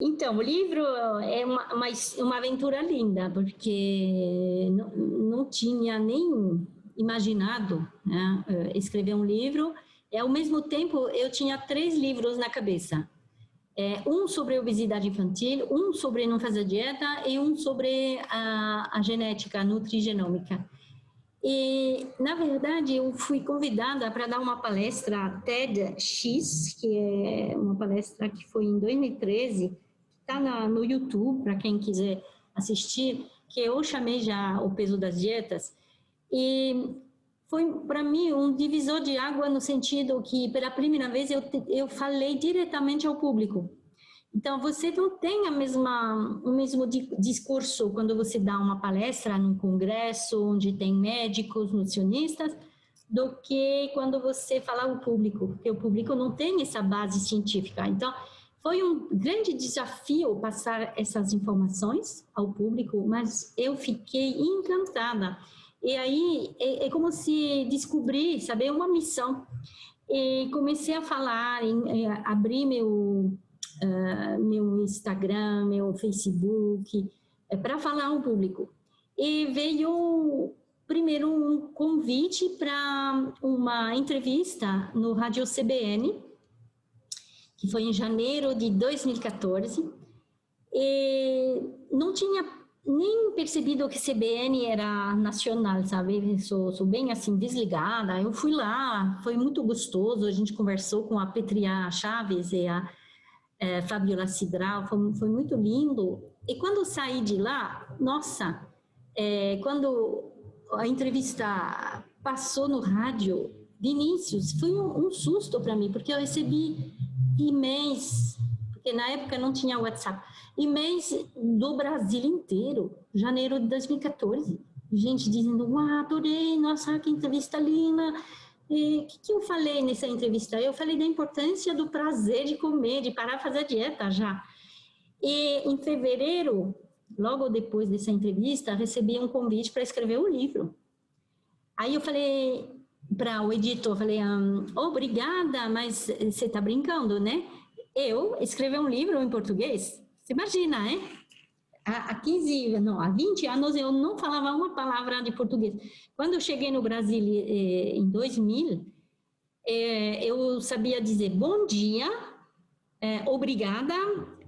Então, o livro é uma aventura linda, porque não tinha nem imaginado, né, escrever um livro. E, ao mesmo tempo, eu tinha 3 livros na cabeça. Um sobre obesidade infantil, um sobre não fazer dieta e um sobre a genética, a nutrigenômica. E, na verdade, eu fui convidada para dar uma palestra TEDx, que é uma palestra que foi em 2013, está no YouTube, para quem quiser assistir, que eu chamei já O Peso das Dietas. E foi, para mim, um divisor de água no sentido que, pela primeira vez, eu falei diretamente ao público. Então, você não tem o mesmo discurso quando você dá uma palestra num congresso onde tem médicos, nutricionistas, do que quando você fala ao público, porque o público não tem essa base científica. Então, foi um grande desafio passar essas informações ao público, mas eu fiquei encantada. E aí, é como se descobri, sabe, uma missão. E comecei a falar, abrir meu Instagram, meu Facebook, para falar ao público. E veio primeiro um convite para uma entrevista no Rádio CBN, que foi em janeiro de 2014, e não tinha nem percebido que CBN era nacional, sabe? Sou bem assim, desligada. Eu fui lá, foi muito gostoso, a gente conversou com a Petria Chaves e a Fabiola Cidral, foi muito lindo. E quando eu saí de lá, nossa, quando a entrevista passou no rádio, Vinícius, foi um susto para mim, porque eu recebi e-mails, porque na época não tinha WhatsApp, e-mails do Brasil inteiro, janeiro de 2014. Gente dizendo, uau, adorei, nossa, que entrevista linda. E o que eu falei nessa entrevista? Eu falei da importância do prazer de comer, de parar de fazer dieta já. E em fevereiro, logo depois dessa entrevista, recebi um convite para escrever um livro. Aí eu falei para o editor, falei, obrigada, mas você está brincando, né? Eu escrever um livro em português? Você imagina, né? Há 20 anos eu não falava uma palavra de português. Quando eu cheguei no Brasil em 2000, eu sabia dizer bom dia, obrigada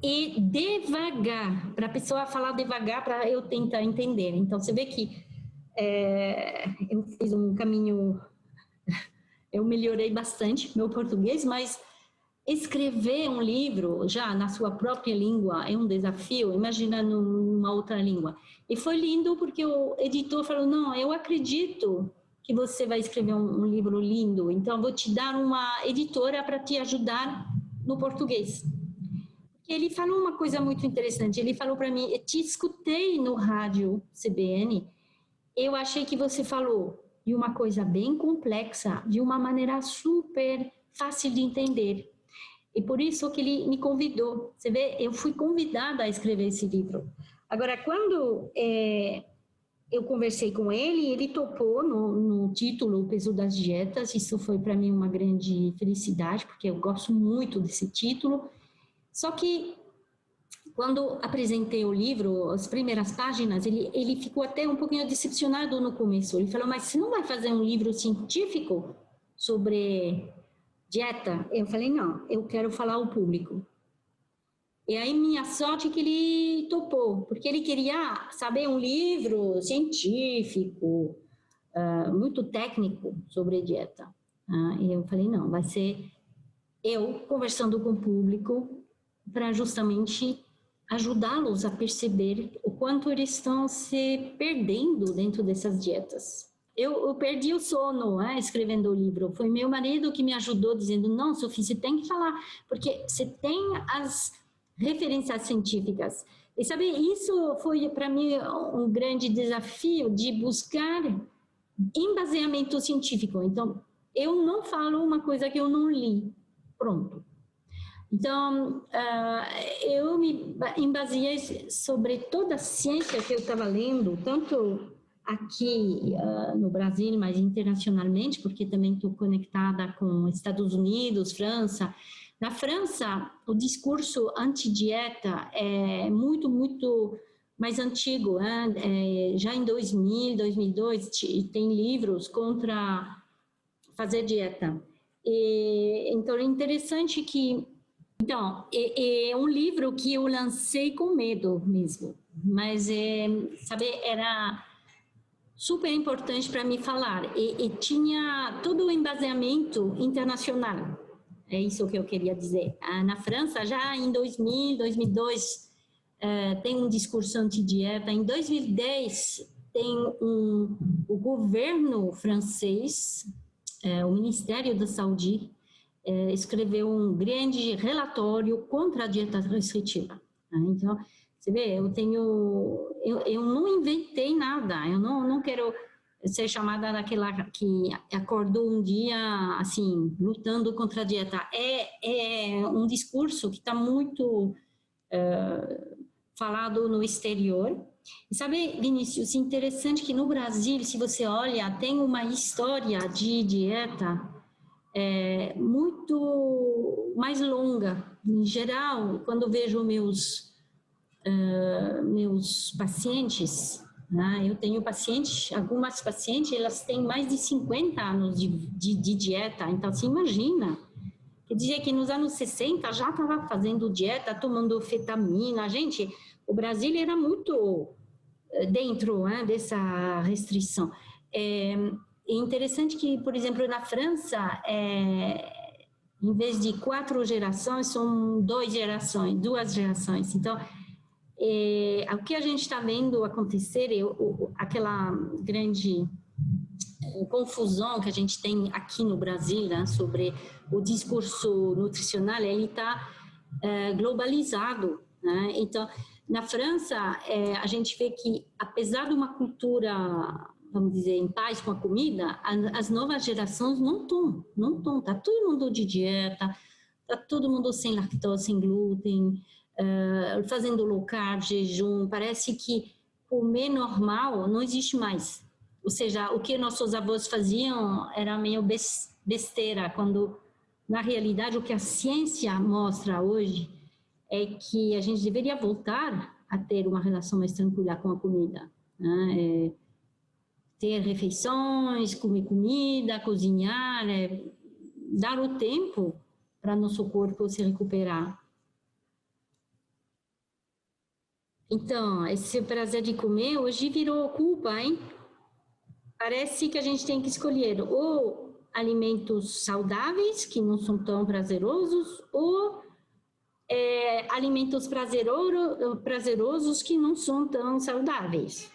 e devagar, para a pessoa falar devagar para eu tentar entender. Então, você vê que eu fiz um caminho, eu melhorei bastante meu português, mas escrever um livro já na sua própria língua é um desafio, imagina numa outra língua. E foi lindo porque o editor falou, não, eu acredito que você vai escrever um livro lindo, então vou te dar uma editora para te ajudar no português. Ele falou uma coisa muito interessante, ele falou para mim, te escutei no rádio CBN, eu achei que você falou de uma coisa bem complexa, de uma maneira super fácil de entender. E por isso que ele me convidou. Você vê, eu fui convidada a escrever esse livro. Agora, quando eu conversei com ele topou no título O Peso das Dietas. Isso foi para mim uma grande felicidade, porque eu gosto muito desse título. Só que quando apresentei o livro, as primeiras páginas, ele ficou até um pouquinho decepcionado no começo. Ele falou, mas você não vai fazer um livro científico sobre dieta? Eu falei, não, eu quero falar ao público. E aí minha sorte é que ele topou, porque ele queria saber um livro científico, muito técnico sobre dieta. E eu falei, não, vai ser eu conversando com o público para justamente ajudá-los a perceber o quanto eles estão se perdendo dentro dessas dietas. Eu perdi o sono escrevendo o livro. Foi meu marido que me ajudou, dizendo, não, Sofia, você tem que falar, porque você tem as referências científicas. E sabe, isso foi para mim um grande desafio de buscar embaseamento científico. Então, eu não falo uma coisa que eu não li. Pronto. Então, eu me embaseei sobre toda a ciência que eu estava lendo, tanto aqui no Brasil, mas internacionalmente, porque também estou conectada com Estados Unidos, França, Na França, o discurso anti-dieta é muito mais antigo. Né? Já em 2000, 2002, tem livros contra fazer dieta. Então, é interessante que... Então, é um livro que eu lancei com medo mesmo. Mas, sabe, era super importante para mim falar. E tinha todo o embasamento internacional. É isso que eu queria dizer. Na França, já em 2000, 2002, tem um discurso anti-dieta. Em 2010, tem o governo francês, o Ministério da Saúde, escreveu um grande relatório contra a dieta restritiva. Então, você vê, eu não inventei nada, eu não quero ser chamada daquela que acordou um dia, assim, lutando contra a dieta. É um discurso que está muito falado no exterior. E sabe, Vinícius, interessante que no Brasil, se você olha, tem uma história de dieta muito mais longa. Em geral, quando vejo meus pacientes, né, eu tenho pacientes, algumas pacientes, elas têm mais de 50 anos de dieta, então você imagina, quer dizer que nos anos 60 já estava fazendo dieta, tomando anfetamina, gente, o Brasil era muito dentro, né, dessa restrição. É interessante que, por exemplo, na França, em vez de 4 gerações, são 2 gerações. Então, o que a gente está vendo acontecer é aquela grande confusão que a gente tem aqui no Brasil, né, sobre o discurso nutricional, ele está globalizado, né? Então, na França, a gente vê que, apesar de uma cultura, vamos dizer, em paz com a comida, as novas gerações não estão. Está todo mundo de dieta, está todo mundo sem lactose, sem glúten, fazendo low carb, jejum. Parece que comer normal não existe mais. Ou seja, o que nossos avós faziam era meio besteira, quando, na realidade, o que a ciência mostra hoje é que a gente deveria voltar a ter uma relação mais tranquila com a comida, né? Ter refeições, comer comida, cozinhar, dar o tempo para nosso corpo se recuperar. Então, esse prazer de comer hoje virou culpa, hein? Parece que a gente tem que escolher ou alimentos saudáveis, que não são tão prazerosos, ou alimentos prazerosos que não são tão saudáveis.